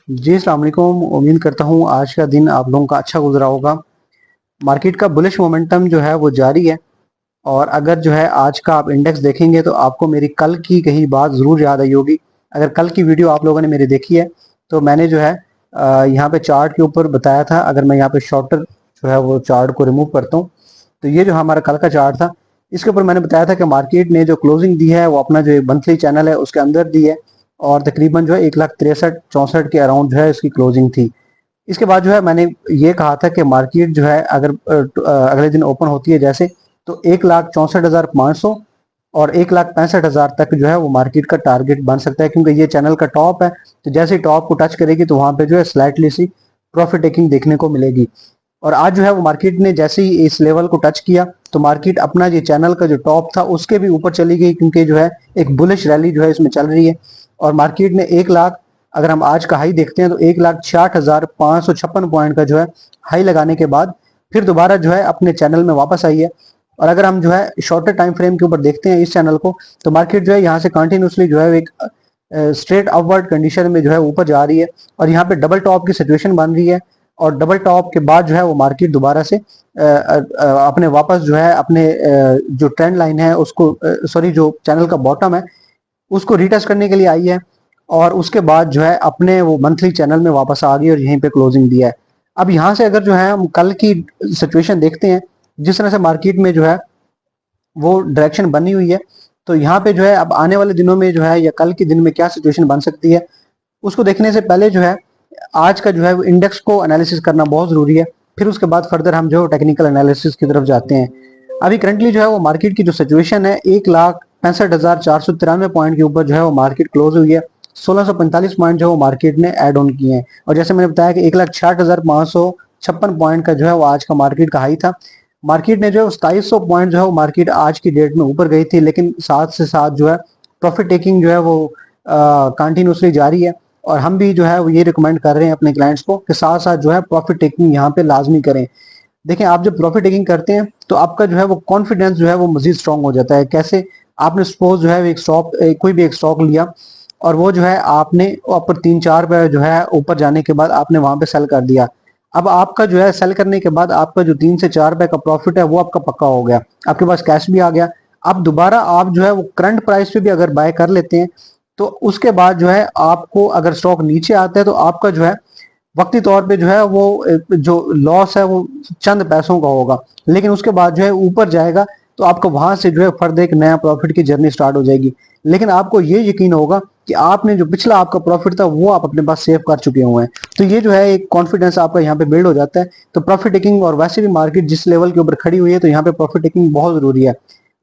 जी अस्सलाम वालेकुम। उम्मीद करता हूँ आज का दिन आप लोगों का अच्छा गुजरा होगा। मार्केट का बुलिश मोमेंटम जो है वो जारी है और अगर जो है आज का आप इंडेक्स देखेंगे तो आपको मेरी कल की कही बात ज़रूर याद आई होगी। अगर कल की वीडियो आप लोगों ने मेरी देखी है तो मैंने जो है यहाँ पे चार्ट के ऊपर बताया था। अगर मैं यहाँ पे शॉर्टर जो है वो चार्ट को रिमूव करता हूँ तो ये जो हमारा कल का चार्ट था, इसके ऊपर मैंने बताया था कि मार्केट ने जो क्लोजिंग दी है वो अपना जो मंथली चैनल है उसके अंदर दी है और तकरीबन जो है 1,63,64 के अराउंड जो है इसकी क्लोजिंग थी। इसके बाद जो है मैंने ये कहा था कि मार्केट जो है अगर अगले दिन ओपन होती है जैसे, तो 1,64,500 और 1,65,000 तक जो है वो मार्केट का टारगेट बन सकता है, क्योंकि ये चैनल का टॉप है। तो जैसे ही टॉप को टच करेगी तो वहां पे जो है स्लाइटली सी प्रॉफिट टेकिंग देखने को मिलेगी। और आज जो है वो मार्केट ने जैसे ही इस लेवल को टच किया तो मार्केट अपना ये चैनल का जो टॉप था उसके भी ऊपर चली गई, क्योंकि जो है एक बुलिश रैली जो है इसमें चल रही है। और मार्केट ने 1,00,000, अगर हम आज का हाई देखते हैं तो 1,66,556 पॉइंट का जो है हाई लगाने के बाद फिर दोबारा जो है अपने चैनल में वापस आई है। और अगर हम जो है शॉर्टर टाइम फ्रेम के ऊपर देखते हैं इस चैनल को, तो मार्केट जो है यहाँ से कंटिन्यूसली जो है एक स्ट्रेट अपवर्ड कंडीशन में जो है ऊपर जा रही है और यहाँ पे डबल टॉप की सिचुएशन बन रही है। और डबल टॉप के बाद जो है वो मार्केट दोबारा से अपने वापस जो है अपने जो ट्रेंड लाइन है उसको, सॉरी, जो चैनल का बॉटम है उसको रीटेस्ट करने के लिए आई है। और उसके बाद जो है अपने वो मंथली चैनल में वापस आ गई और यहीं पे क्लोजिंग दिया है। अब यहाँ से अगर जो है हम कल की सिचुएशन देखते हैं, जिस तरह से मार्केट में जो है वो डायरेक्शन बनी हुई है, तो यहाँ पे जो है अब आने वाले दिनों में जो है या कल के दिन में क्या सिचुएशन बन सकती है उसको देखने से पहले जो है आज का जो है इंडेक्स को एनालिसिस करना बहुत जरूरी है। फिर उसके बाद फर्दर हम जो टेक्निकल एनालिसिस की तरफ जाते हैं। अभी करंटली जो है वो मार्केट की जो सिचुएशन है, 1,65,493 पॉइंट के ऊपर जो है वो मार्केट क्लोज हुई है। 1,645 पॉइंट जो है वो मार्केट ने ऐड ऑन किए हैं और जैसे मैंने बताया कि 1,66,556 पॉइंट का जो है वो आज का मार्केट का हाई था। मार्केट ने जो है 2,700 पॉइंट जो है वो मार्केट आज की डेट में ऊपर गई थी, लेकिन साथ से साथ जो है प्रॉफिट टेकिंग जो है वो कंटिन्यूसली जारी है। और हम भी जो है वो ये रिकमेंड कर रहे हैं अपने क्लाइंट्स को कि साथ साथ जो है प्रॉफिट टेकिंग यहाँ पे लाजमी करें। देखें, आप जब प्रॉफिट टेकिंग करते हैं तो आपका जो है वो कॉन्फिडेंस जो है वो मजीद स्ट्रांग हो जाता है। कैसे? आपने सपोज जो है एक स्टॉक, कोई भी एक स्टॉक लिया और वो जो है आपने ऊपर 3-4 पे जो है ऊपर जाने के बाद आपने वहां पे सेल कर दिया। अब आपका जो है सेल करने के बाद आपका जो 3 से 4 रुपए का प्रॉफिट है वो आपका पक्का हो गया, आपके पास कैश भी आ गया। अब दोबारा आप जो है वो करंट प्राइस पे भी अगर बाय कर लेते हैं तो उसके बाद जो है आपको अगर स्टॉक नीचे आता है तो आपका जो है वक्ती तौर पे जो है वो जो लॉस है वो चंद पैसों का होगा, लेकिन उसके बाद जो है ऊपर जाएगा तो आपको वहां से जो है फर्दर एक नया प्रॉफिट की जर्नी स्टार्ट हो जाएगी। लेकिन आपको ये यकीन होगा कि आपने जो पिछला आपका प्रॉफिट था वो आप अपने पास सेव कर चुके हुए हैं। तो ये जो है एक कॉन्फिडेंस आपका यहाँ पे बिल्ड हो जाता है। तो प्रॉफिट टेकिंग, और वैसे भी मार्केट जिस लेवल के ऊपर खड़ी हुई है तो यहाँ पे प्रॉफिट टेकिंग बहुत जरूरी है।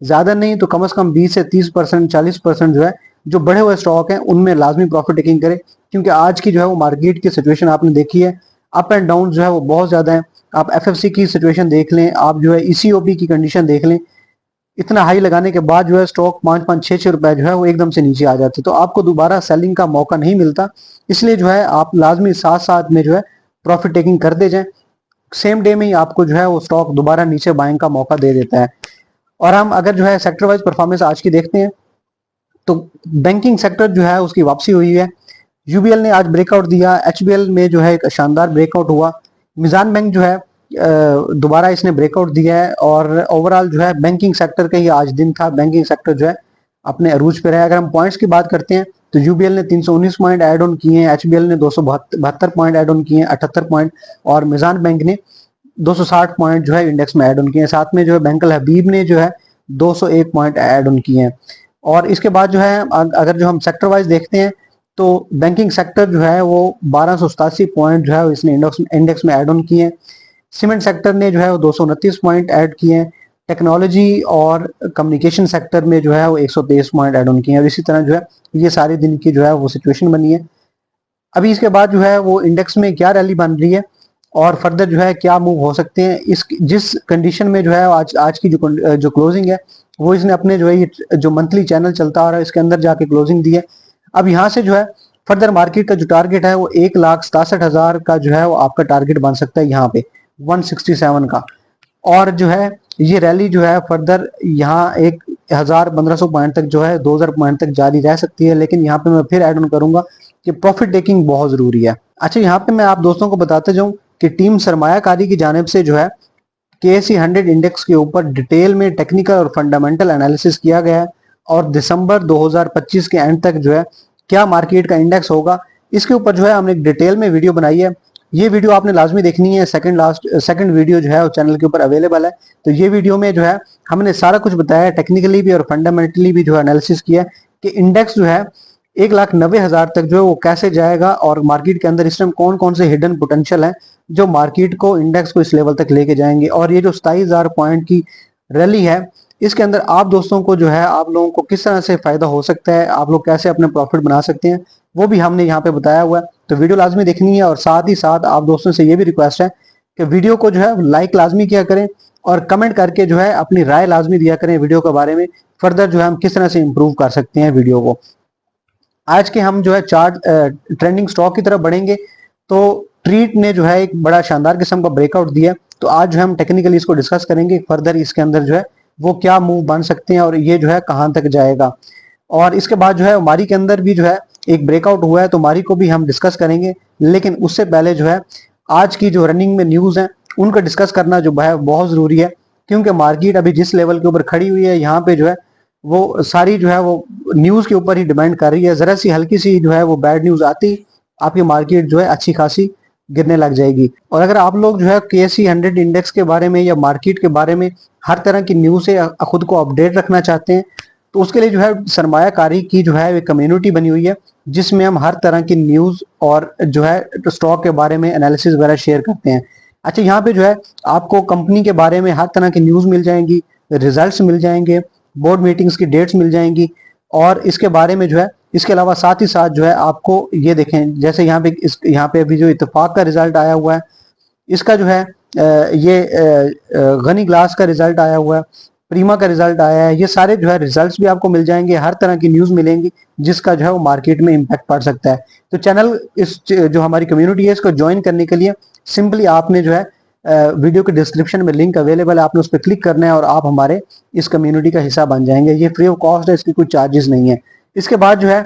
ज्यादा नहीं तो कम से कम 20 से 30%, 40% जो है जो बढ़े हुए स्टॉक हैं उनमें लाजमी प्रॉफिट टेकिंग करें, क्योंकि आज की जो है वो मार्केट की सिचुएशन आपने देखी है, अप एंड डाउन जो है वो बहुत ज्यादा है। आप एफएफसी की सिचुएशन देख लें, आप जो है ईसीओपी की कंडीशन देख लें, इतना हाई लगाने के बाद जो है स्टॉक 5-5, 6-6 रुपए जो है वो एकदम से नीचे आ जाते, तो आपको दोबारा सेलिंग का मौका नहीं मिलता। इसलिए जो है आप लाजमी साथ साथ में जो है प्रॉफिट टेकिंग करते जाएं। सेम डे में ही आपको जो है वो स्टॉक दोबारा नीचे बाइंग का मौका दे देता है। और हम अगर जो है सेक्टर वाइज परफॉर्मेंस आज की देखते हैं तो बैंकिंग सेक्टर जो है उसकी वापसी हुई है। यूबीएल ने आज ब्रेकआउट दिया, एचबीएल में जो है एक शानदार ब्रेकआउट हुआ, मिजान बैंक जो है दोबारा इसने ब्रेकआउट दिया है। और ओवरऑल जो है बैंकिंग सेक्टर का ही आज दिन था, बैंकिंग सेक्टर जो है अपने अरूज पे रहा। अगर हम पॉइंट्स की बात करते हैं तो यूबीएल ने 319 पॉइंट ऐड ऑन किए हैं, एचबीएल ने 272 पॉइंट ऐड ऑन किए हैं, 78 पॉइंट, और मिजान बैंक ने 260 पॉइंट जो है इंडेक्स में ऐड ऑन किए हैं। साथ में जो है बैंकल हबीब ने जो है 201 पॉइंट ऐड ऑन किए हैं। और इसके बाद जो है अगर जो हम सेक्टर वाइज देखते हैं तो बैंकिंग सेक्टर जो है वो 1287 पॉइंट जो है इसने इंडेक्स में ऐड ऑन किए हैं। सीमेंट सेक्टर ने जो है वो 229 पॉइंट ऐड किए हैं। टेक्नोलॉजी और कम्युनिकेशन सेक्टर में जो है वो 123 पॉइंट ऐड ऑन किए हैं। और इसी तरह जो है ये सारे दिन की जो है वो सिचुएशन बनी है। अभी इसके बाद जो है वो इंडेक्स में क्या रैली बन रही है और फर्दर जो है क्या मूव हो सकते हैं, इस जिस कंडीशन में जो है आज की जो क्लोजिंग है वो इसने अपने जो है ये जो मंथली चैनल चलता आ रहा है इसके अंदर जाके क्लोजिंग दी है। अब यहाँ से जो है फर्दर मार्केट का जो टारगेट है वो 1,67,000 का जो है वो आपका टारगेट बन सकता है यहाँ पे 167 का। और जो है ये रैली जो है फर्दर यहाँ 1,000-1,500 पॉइंट तक जो है 2,000 पॉइंट तक जारी रह सकती है। लेकिन यहाँ पे मैं फिर ऐड ऑन करूंगा कि प्रॉफिट टेकिंग बहुत जरूरी है। अच्छा, यहाँ पे मैं आप दोस्तों को बताते जाऊं कि टीम सरमायाकारी की जानिब से जो है KSE 100 इंडेक्स के ऊपर डिटेल में टेक्निकल और फंडामेंटल एनालिसिस किया गया है, और दिसंबर 2025 के एंड तक जो है क्या मार्केट का इंडेक्स होगा, इसके ऊपर जो है हमने एक डिटेल में वीडियो बनाई है। ये वीडियो आपने लाजमी देखनी है, सेकंड वीडियो जो है वो चैनल के ऊपर अवेलेबल है। तो ये वीडियो में जो है हमने सारा कुछ बताया है, टेक्निकली भी और फंडामेंटली भी जो है एनालिसिस किया है कि इंडेक्स जो है 1,90,000 तक जो है वो कैसे जाएगा, और मार्केट के अंदर इस टाइम कौन कौन से हिडन पोटेंशियल है जो मार्केट को, इंडेक्स को इस लेवल तक लेके जाएंगे। और ये जो 27,000 पॉइंट की रैली है, इसके अंदर आप दोस्तों को जो है, आप लोगों को किस तरह से फायदा हो सकता है, आप लोग कैसे अपने प्रॉफिट बना सकते हैं, वो भी हमने यहाँ पे बताया हुआ है। तो वीडियो लाजमी देखनी है, और साथ ही साथ आप दोस्तों से ये भी रिक्वेस्ट है कि वीडियो को जो है लाइक लाजमी किया करें, और कमेंट करके जो है अपनी राय लाजमी दिया करें वीडियो के बारे में, फर्दर जो है हम किस तरह से इंप्रूव कर सकते हैं वीडियो को। आज के हम जो है चार्ट ट्रेंडिंग स्टॉक की तरफ बढ़ेंगे। तो ट्रीट ने जो है एक बड़ा शानदार किस्म का ब्रेकआउट दिया, तो आज जो है हम टेक्निकली इसको डिस्कस करेंगे फर्दर, इसके अंदर जो है वो क्या मूव बन सकते हैं और ये जो है कहां तक जाएगा। और इसके बाद जो है मारी के अंदर भी जो है एक ब्रेकआउट हुआ है, तो मारी को भी हम डिस्कस करेंगे। लेकिन उससे पहले जो है आज की जो रनिंग में न्यूज है उनका डिस्कस करना जो है बहुत जरूरी है, क्योंकि मार्केट अभी जिस लेवल के ऊपर खड़ी हुई है, यहाँ पे जो है वो सारी जो है वो न्यूज के ऊपर ही डिपेंड कर रही है। जरा सी हल्की सी जो है वो बैड न्यूज आती, आपकी मार्केट जो है अच्छी खासी गिरने लग जाएगी। और अगर आप लोग जो है KSE 100 इंडेक्स के बारे में या मार्केट के बारे में हर तरह की न्यूज से खुद को अपडेट रखना चाहते हैं, तो उसके लिए जो है सरमायाकारी की जो है एक कम्युनिटी बनी हुई है, जिसमें हम हर तरह की न्यूज और जो है स्टॉक के बारे में एनालिसिस वगैरह शेयर करते हैं। अच्छा, यहाँ पे जो है आपको कंपनी के बारे में हर तरह की न्यूज मिल जाएंगी, रिजल्ट्स मिल जाएंगे, बोर्ड मीटिंग्स की डेट्स मिल जाएंगी, और इसके बारे में जो है, इसके अलावा साथ ही साथ जो है आपको ये देखें, जैसे यहाँ पे अभी जो इत्तेफाक का रिजल्ट आया हुआ है, इसका जो है गनी ग्लास का रिजल्ट आया हुआ है, प्रीमा का रिजल्ट आया है, ये सारे जो है रिजल्ट्स भी आपको मिल जाएंगे, हर तरह की न्यूज मिलेंगी जिसका जो है वो मार्केट में इम्पैक्ट पड़ सकता है। तो चैनल, इस जो हमारी कम्युनिटी है, इसको ज्वाइन करने के लिए सिंपली आपने जो है वीडियो के डिस्क्रिप्शन में लिंक अवेलेबल है, आपने उस पर क्लिक करना है और आप हमारे इस कम्युनिटी का हिस्सा बन जाएंगे। ये फ्री ऑफ कॉस्ट है, इसकी कोई चार्जेस नहीं है। इसके बाद जो है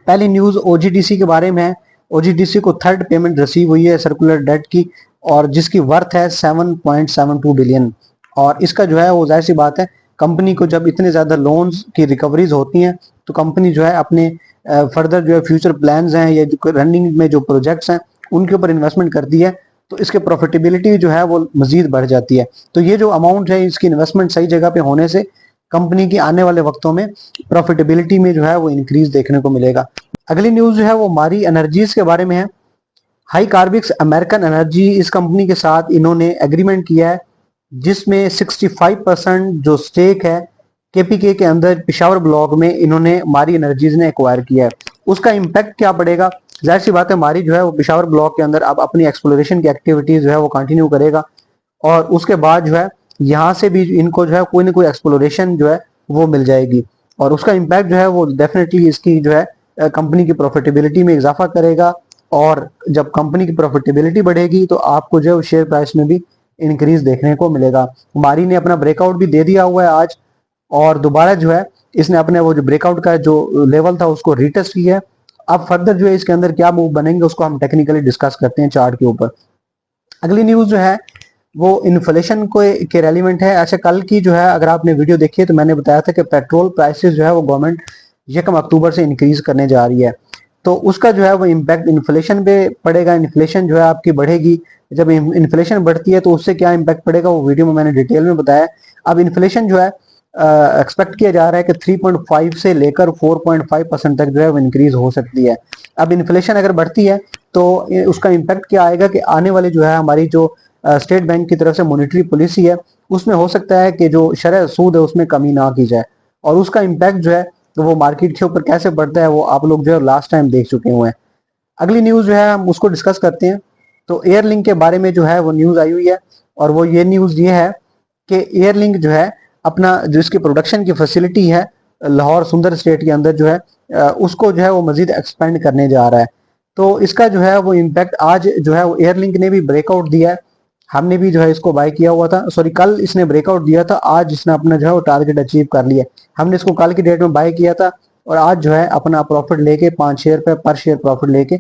पहली न्यूज OGDC के बारे में है। OGDC को थर्ड पेमेंट रिसीव हुई है सर्कुलर डेट की, और जिसकी वर्थ है 7.72 बिलियन। और इसका जो है वो जाहिर सी बात है, कंपनी को जब इतने ज्यादा लोन्स की रिकवरीज होती हैं, तो कंपनी जो है अपने फर्दर जो है फ्यूचर प्लान्स हैं या जो रनिंग में जो प्रोजेक्ट्स हैं उनके ऊपर इन्वेस्टमेंट करती है, तो इसके प्रॉफिटेबिलिटी जो है वो मजीद बढ़ जाती है। तो ये जो अमाउंट है, इसकी इन्वेस्टमेंट सही जगह पे होने से कंपनी की आने वाले वक्तों में प्रॉफिटेबिलिटी में जो है वो इंक्रीज देखने को मिलेगा। अगली न्यूज जो है वो मारी एनर्जीज के बारे में है। हाई कार्बिक्स अमेरिकन एनर्जी, इस कंपनी के साथ इन्होंने एग्रीमेंट किया है, जिसमें 65% जो स्टेक है KPK के अंदर पिशावर ब्लॉक में इन्होंने मारी एनर्जीज ने एक्वायर किया है। उसका इम्पैक्ट क्या पड़ेगा? जाहिर सी बात है, मारी जो है वो पिशावर ब्लॉक के अंदर अब अपनी एक्सप्लोरेशन की एक्टिविटीज जो है वो कंटिन्यू करेगा, और उसके बाद जो है यहाँ से भी इनको जो है कोई ना कोई एक्सप्लोरेशन जो है वो मिल जाएगी, और उसका इम्पैक्ट जो है वो डेफिनेटली इसकी जो है कंपनी की प्रॉफिटेबिलिटी में इजाफा करेगा। और जब कंपनी की प्रॉफिटेबिलिटी बढ़ेगी तो आपको जो है शेयर प्राइस में भी इंक्रीज देखने को मिलेगा। मारी ने अपना ब्रेकआउट भी दे दिया हुआ है आज, और दोबारा जो है इसने अपने वो जो ब्रेकआउट का जो लेवल था उसको रीटेस्ट किया है। अब फर्दर जो है इसके अंदर क्या मूव बनेंगे उसको हम टेक्निकली डिस्कस करते हैं चार्ट के ऊपर। अगली न्यूज जो है वो इन्फ्लेशन को के रेलिवेंट है। अच्छा, कल की जो है अगर आपने वीडियो देखी है तो मैंने बताया था कि पेट्रोल प्राइसेस जो है वो गवर्नमेंट 1 अक्टूबर से इंक्रीज करने जा रही है, तो उसका जो है वो इम्पैक्ट इन्फ्लेशन पे पड़ेगा। इन्फ्लेशन जो है आपकी बढ़ेगी, जब इन्फ्लेशन बढ़ती है तो उससे क्या इम्पैक्ट पड़ेगा वो वीडियो में मैंने डिटेल में बताया। अब इन्फ्लेशन जो है एक्सपेक्ट किया जा रहा है कि 3.5 से लेकर 4.5% तक जो है वो इंक्रीज हो सकती है। अब इन्फ्लेशन अगर बढ़ती है तो उसका इम्पैक्ट क्या आएगा कि आने वाले जो है हमारी जो स्टेट बैंक की तरफ से मॉनेटरी पॉलिसी है उसमें हो सकता है कि जो शरह सूद है उसमें कमी ना की जाए, और उसका इम्पैक्ट जो है तो वो मार्केट के ऊपर कैसे बढ़ता है वो आप लोग जो है लास्ट टाइम देख चुके हुए हैं। अगली न्यूज जो है हम उसको डिस्कस करते हैं। तो एयरलिंक के बारे में जो है वो न्यूज आई हुई है, और वो ये न्यूज ये है कि एयरलिंक जो है अपना जो इसकी प्रोडक्शन की फैसिलिटी है लाहौर सुंदर स्टेट के अंदर जो है उसको जो है वो मजीद एक्सपेंड करने जा रहा है। तो इसका जो है वो इम्पैक्ट आज जो है वो एयरलिंक ने भी ब्रेकआउट दिया है, हमने भी जो है इसको बाय किया हुआ था, सॉरी कल इसने ब्रेकआउट दिया था, आज इसने अपना जो है वो टारगेट अचीव कर लिया। हमने इसको कल की डेट में बाय किया था और आज जो है अपना प्रॉफिट लेके 5 शेयर पे पर शेयर प्रॉफिट लेके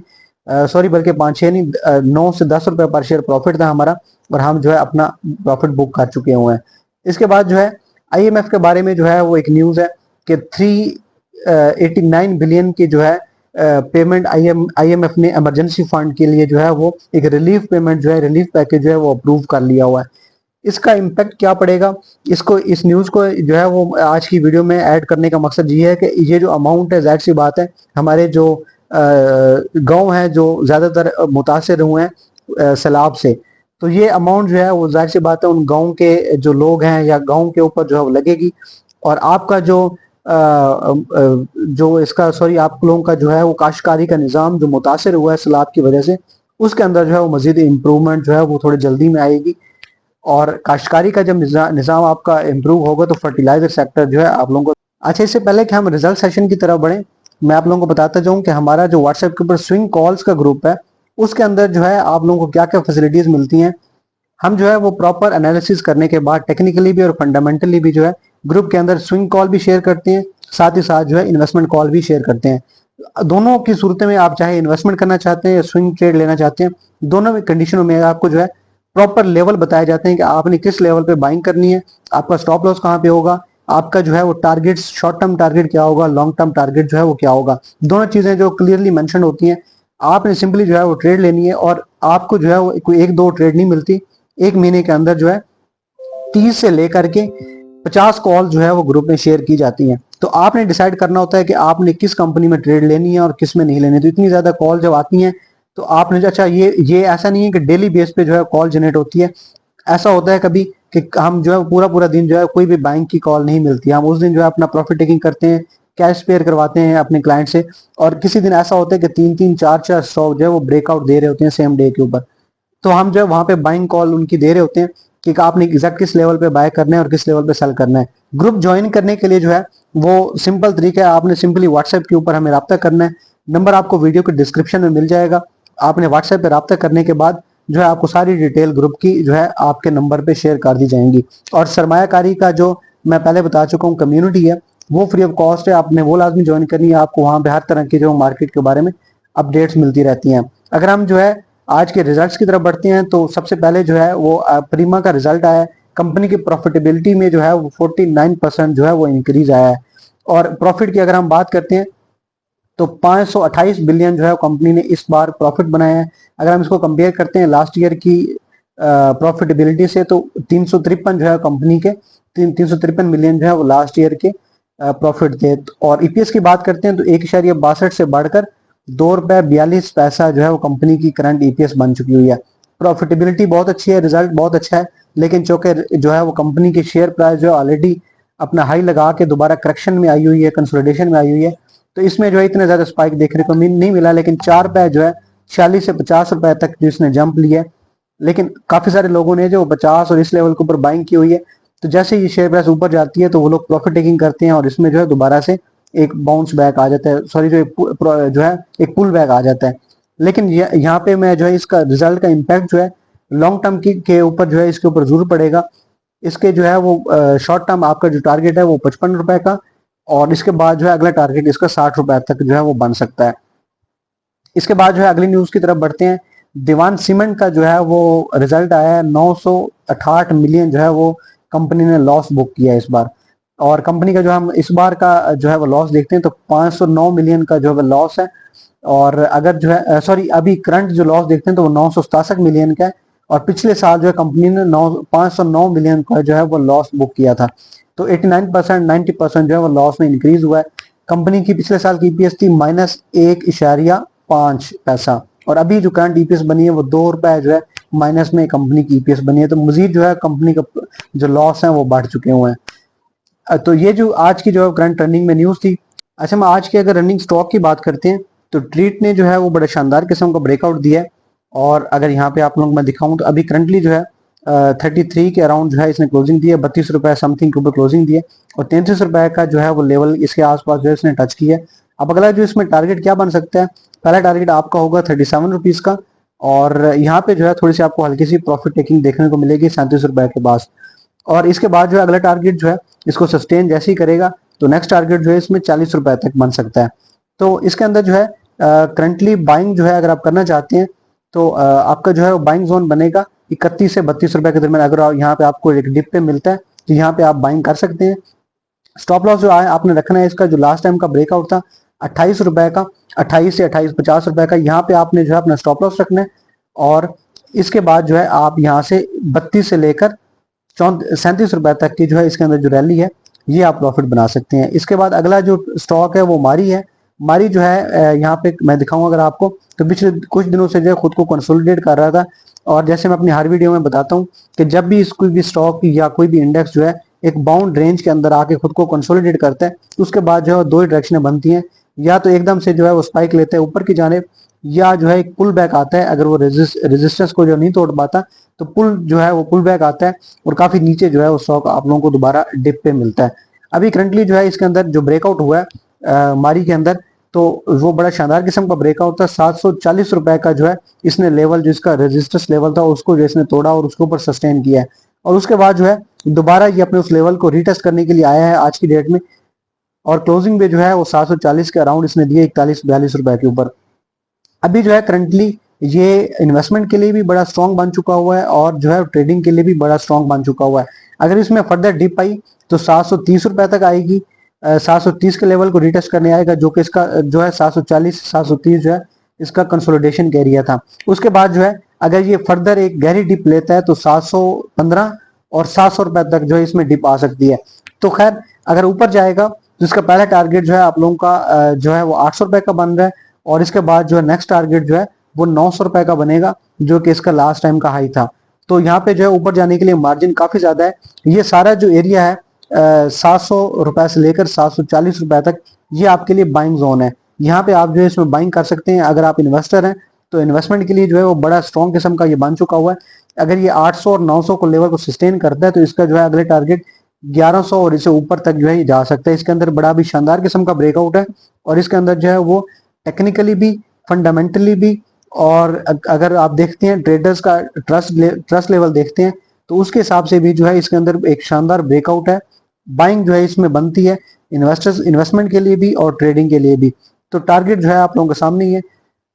सॉरी बल्कि 5-6 नहीं, 9 से 10 रुपए पर शेयर प्रॉफिट था हमारा, और हम जो है अपना प्रॉफिट बुक कर चुके हुए हैं। इसके बाद जो है आईएमएफ के बारे में जो है वो एक न्यूज़ है कि 389 बिलियन की जो है पेमेंट आईएमएफ ने इमरजेंसी फंड के लिए जो है वो एक रिलीफ पेमेंट जो है, रिलीफ पैकेज जो है वो अप्रूव कर लिया हुआ है। इसका इम्पैक्ट क्या पड़ेगा, इसको इस न्यूज़ को जो है वो आज की वीडियो में ऐड करने का मकसद ये है कि ये जो अमाउंट है, जाहिर सी बात है हमारे जो गांव हैं जो ज़्यादातर मुतासर हुए हैं सैलाब से, तो ये अमाउंट जो है वो जाहिर सी बात है उन गांव के जो लोग हैं या गांव के ऊपर जो है वो लगेगी। और आपका जो इसका सॉरी आप लोगों का जो है वो काश्तकारी का निज़ाम जो मुतासर हुआ है सैलाब की वजह से, उसके अंदर जो है वो मजीद इम्प्रूवमेंट जो है वो थोड़ी जल्दी में आएगी। और काश्तकारी का जब निज़ाम आपका इम्प्रूव होगा तो फर्टिलाइजर सेक्टर जो है आप लोगों को। अच्छा, इससे पहले कि हम रिजल्ट सेशन की तरफ बढ़ें, मैं आप लोगों को बताता जाऊं कि हमारा जो व्हाट्सएप के ऊपर स्विंग कॉल्स का ग्रुप है, उसके अंदर जो है आप लोगों को क्या क्या फैसिलिटीज मिलती हैं। हम जो है वो प्रॉपर एनालिसिस करने के बाद टेक्निकली भी और फंडामेंटली भी जो है ग्रुप के अंदर स्विंग कॉल भी शेयर करते हैं, साथ ही साथ जो है इन्वेस्टमेंट कॉल भी शेयर करते हैं। दोनों की सूरत में आप चाहे इन्वेस्टमेंट करना चाहते हैं या स्विंग ट्रेड लेना चाहते हैं, दोनों में कंडीशनों में आपको जो है प्रॉपर लेवल बताए जाते हैं कि आपने किस लेवल पे बाइंग करनी है, आपका स्टॉप लॉस कहाँ पे होगा, आपका जो है वो टारगेट शॉर्ट टर्म टारगेट क्या होगा, लॉन्ग टर्म टारगेट जो है वो क्या होगा। दोनों चीजें जो क्लियरली मेंशन होती हैं। आपने सिंपली जो है वो ट्रेड लेनी है, और आपको जो है वो कोई 1-2 ट्रेड नहीं मिलती। एक महीने के अंदर जो है 30 से लेकर के 50 कॉल जो है वो ग्रुप में शेयर की जाती हैं। तो आपने डिसाइड करना होता है कि आपने किस कंपनी में ट्रेड लेनी है और किस में नहीं लेनी। तो इतनी ज्यादा कॉल जब आती हैं तो आपने जो, अच्छा ये ऐसा नहीं है कि डेली बेस पे जो है कॉल जनरेट होती है। ऐसा होता है कभी कि हम जो है पूरा पूरा दिन जो है कोई भी बैंक की कॉल नहीं मिलती, हम उस दिन जो है अपना प्रॉफिट टेकिंग करते हैं, कैश पेयर करवाते हैं अपने क्लाइंट से। और किसी दिन ऐसा होता है कि 3-3 4-4 स्टॉक जो है वो ब्रेकआउट दे रहे होते हैं सेम डे के ऊपर, तो हम जो है वहां पे बाइंग कॉल उनकी दे रहे होते हैं कि आपने एग्जैक्ट किस लेवल पे बाय करना है और किस लेवल पे सेल करना है। ग्रुप ज्वाइन करने के लिए जो है वो सिंपल तरीका है, आपने सिंपली व्हाट्सएप के ऊपर हमें रब्ता करना है। नंबर आपको वीडियो के डिस्क्रिप्शन में मिल जाएगा। आपने व्हाट्सएप पे रब्ता करने के बाद जो है आपको सारी डिटेल ग्रुप की जो है आपके नंबर पे शेयर कर दी जाएंगी। और सरमायाकारी का जो मैं पहले बता चुका हूँ कम्युनिटी है, वो फ्री ऑफ कॉस्ट है, आपने वो लाजमी ज्वाइन करनी है। आपको वहां पे हर तरह की जो मार्केट के बारे में अपडेट्स मिलती रहती हैं। अगर हम जो है आज के रिजल्ट्स की तरफ बढ़ते हैं तो सबसे पहले जो है वो प्रीमा का रिजल्ट आया है। कंपनी की प्रॉफिटेबिलिटी में जो है वो 49% जो है वो इंक्रीज आया है। और प्रॉफिट की अगर हम बात करते हैं तो 528 बिलियन जो है कंपनी ने इस बार प्रॉफिट बनाया है। अगर हम इसको कंपेयर करते हैं लास्ट ईयर की प्रॉफिटेबिलिटी से, तो 353 जो है कंपनी के 353 मिलियन जो है वो लास्ट ईयर के प्रॉफिट थे। और ईपीएस की बात करते हैं तो 1.62 से बढ़कर ₹2.42 जो है वो कंपनी की करंट ईपीएस बन चुकी हुई है। प्रॉफिटेबिलिटी बहुत अच्छी है, रिजल्ट बहुत अच्छा है, लेकिन चूंकि जो है वो कंपनी की शेयर प्राइस जो ऑलरेडी अपना हाई लगा के दोबारा करेक्शन में आई हुई है, कंसोलिडेशन में आई हुई है, तो इसमें जो है इतना ज्यादा स्पाइक देखने को नहीं मिला। लेकिन 4 रुपए जो है 46 से 50 रुपए तक जिसने जंप लिया है, लेकिन काफी सारे लोगों ने जो 50 और इस लेवल के ऊपर बाइंग की हुई है, तो जैसे ये शेयर प्राइस ऊपर जाती है तो वो लोग प्रॉफिट टेकिंग करते हैं और इसमें जो है दोबारा से एक बाउंस बैक आ जाता है, सॉरी जो है एक पुल बैक आ जाता है। लेकिन यहाँ पे मैं जो है इसका रिजल्ट का इम्पैक्ट जो है लॉन्ग टर्म के ऊपर जो है इसके ऊपर जरूर पड़ेगा। इसके जो है वो शॉर्ट टर्म आपका जो टारगेट है वो 55 रुपए का, और इसके बाद जो है अगला टारगेट इसका 60 रुपए तक जो है वो बन सकता है। इसके बाद जो है अगली न्यूज की तरफ बढ़ते हैं। दीवान सीमेंट का जो है वो रिजल्ट आया है, 968 मिलियन जो है वो कंपनी ने लॉस बुक किया है इस बार। और कंपनी का जो हम इस बार का जो है वो लॉस देखते हैं तो 509 मिलियन का जो है वो लॉस है। और अगर जो है सॉरी अभी करंट जो लॉस देखते हैं तो वो 967 मिलियन का है। और पिछले साल जो है कंपनी ने 509 मिलियन का जो है वो लॉस बुक किया था। तो 89% 90% जो है वो लॉस में इंक्रीज हुआ है। कंपनी की पिछले साल की ईपीएस थी -1.5 और अभी जो करंट ईपीएस बनी है वो ₹2 जो है माइनस में कंपनी की ईपीएस बनी है। तो मजीद जो है कंपनी का जो लॉस है वो बढ़ चुके हुए हैं। तो ये जो आज की जो है करंट रनिंग में न्यूज थी। अच्छा, हम आज के अगर रनिंग स्टॉक की बात करते हैं तो ट्रीट ने जो है वो बड़ा शानदार किस्म का ब्रेकआउट दिया है। और अगर यहाँ पे आप लोग मैं दिखाऊं तो अभी करंटली जो है 33 के अराउंड जो है इसने क्लोजिंग दी है, 32 रुपए समथिंग के ऊपर क्लोजिंग दी है, और 33 रुपए का जो है वो लेवल इसके आसपास जो है इसने टच किया है। अब अगला जो इसमें टारगेट क्या बन सकता है, पहला टारगेट आपका होगा 37 रुपीज का, और यहाँ पे जो है थोड़ी सी आपको हल्की सी प्रॉफिट टेकिंग देखने को मिलेगी 37 रुपए के पास। और इसके बाद जो है अगला टारगेट जो है इसको सस्टेन जैसे ही करेगा तो नेक्स्ट टारगेट जो है इसमें 40 रुपए तक बन सकता है। तो इसके अंदर जो है करंटली बाइंग जो है अगर आप करना चाहते हैं तो आपका जो है वो बाइंग जोन बनेगा 31 से 32 रुपए के दरमियान। अगर यहाँ पे आपको एक डिप पे मिलता है तो यहाँ पे आप बाइंग कर सकते हैं। स्टॉप लॉस जो है आपने रखना है, इसका जो लास्ट टाइम का ब्रेकआउट था 28 रुपए का, 28 से 28.50 रुपए का, यहाँ पे आपने जो है अपना स्टॉप लॉस रखना है। और इसके बाद जो है आप यहाँ से 32 से लेकर 37 रुपए तक की जो है इसके अंदर जो रैली है ये आप प्रॉफिट बना सकते हैं। इसके बाद अगला जो स्टॉक है वो मारी है। मारी जो है यहाँ पे मैं दिखाऊंगा अगर आपको, तो पिछले कुछ दिनों से जो है खुद को कंसोलिडेट कर रहा था। और जैसे मैं अपनी हर वीडियो में बताता हूँ कि जब भी कोई भी स्टॉक या कोई भी इंडेक्स जो है एक बाउंड रेंज के अंदर आके खुद को कंसोलिडेट करता है, उसके बाद जो है दो ही डायरेक्शनें बनती हैं, या तो एकदम से जो है वो स्पाइक लेते हैं ऊपर की जाने, या जो है एक पुल बैक आता है। अगर वो रेजिस्टेंस को जो नहीं तोड़ पाता तो पुल जो है वो पुल बैक आता है और काफी नीचे जो है वो स्टॉक आप लोगों को दोबारा डिप पे मिलता है। अभी करंटली जो है इसके अंदर जो ब्रेकआउट हुआ है मारी के अंदर, तो वो बड़ा शानदार किस्म का ब्रेकआउट था। 740 रुपए का जो है इसने लेवल, जो इसका रेजिस्टेंस लेवल था, उसको जो इसने तोड़ा और उसके ऊपर सस्टेन किया है। और उसके बाद जो है दोबारा ये अपने उस लेवल को रीटेस्ट करने के लिए आया है आज की डेट में। और क्लोजिंग पे जो है वो 740 के अराउंड इसने दिए, 41-42 रुपए के ऊपर। अभी जो है करंटली ये इन्वेस्टमेंट के लिए भी बड़ा स्ट्रॉन्ग बन चुका हुआ है और जो है ट्रेडिंग के लिए भी बड़ा स्ट्रॉन्ग बन चुका हुआ है। अगर इसमें फर्दर डिप आई तो 730 रुपए तक आएगी, 730 के लेवल को रिटेस्ट करने आएगा, जो कि इसका जो है 740 730 जो है इसका कंसोलिडेशन का एरिया था। उसके बाद जो है अगर ये फर्दर एक गहरी डिप लेता है तो 715 और 700 रुपए तक जो है इसमें डिप आ सकती है। तो खैर अगर ऊपर जाएगा तो इसका पहला टारगेट जो है आप लोगों का जो है वो 800 रुपए का बन रहा है, और इसके बाद जो है नेक्स्ट टारगेट जो है वो 900 रुपए का बनेगा, जो कि इसका लास्ट टाइम का हाई था। तो यहाँ पे जो है ऊपर जाने के लिए मार्जिन काफी ज्यादा है। ये सारा जो एरिया है 700 रुपए से लेकर 740 रुपए तक, ये आपके लिए बाइंग जोन है। यहाँ पे आप जो है इसमें बाइंग कर सकते हैं। अगर आप इन्वेस्टर हैं तो इन्वेस्टमेंट के लिए जो है वो बड़ा स्ट्रॉन्ग किस्म का ये बन चुका हुआ है। अगर ये 800 और 900 को लेवल को सस्टेन करता है तो इसका जो है अगले टारगेट 1100 और इससे ऊपर तक जो है ये जा सकता है। इसके अंदर बड़ा भी शानदार किस्म का ब्रेकआउट है, और इसके अंदर जो है वो टेक्निकली भी, फंडामेंटली भी, और अगर आप देखते हैं ट्रेडर्स का ट्रस्ट लेवल देखते हैं तो उसके हिसाब से भी जो है इसके अंदर एक शानदार ब्रेकआउट है। बाइंग जो है इसमें बनती है इन्वेस्टर्स, इन्वेस्टमेंट के लिए भी और ट्रेडिंग के लिए भी। तो टारगेट जो है आप लोगों के सामने ही है।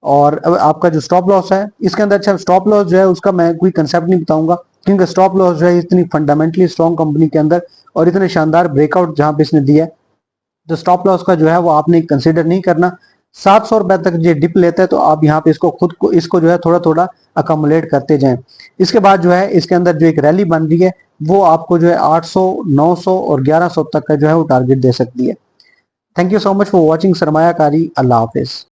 और अब आपका जो स्टॉप लॉस है इसके अंदर, अच्छा स्टॉप लॉस जो है उसका मैं कोई कंसेप्ट नहीं बताऊंगा, क्योंकि स्टॉप लॉस जो है इतनी फंडामेंटली स्ट्रॉन्ग कंपनी के अंदर और इतने शानदार ब्रेकआउट जहां पे इसने दिया है, तो स्टॉप लॉस का जो है वो आपने कंसिडर नहीं करना। 700 रुपए तक ये डिप लेता है तो आप यहाँ पे इसको खुद को इसको जो है थोड़ा थोड़ा अकोमुलेट करते जाएं। इसके बाद जो है इसके अंदर जो एक रैली बन रही है वो आपको जो है 800, 900 और 1100 तक का जो है वो टारगेट दे सकती है। Thank you so much for watching सरमायाकारी। अल्लाह हाफिज।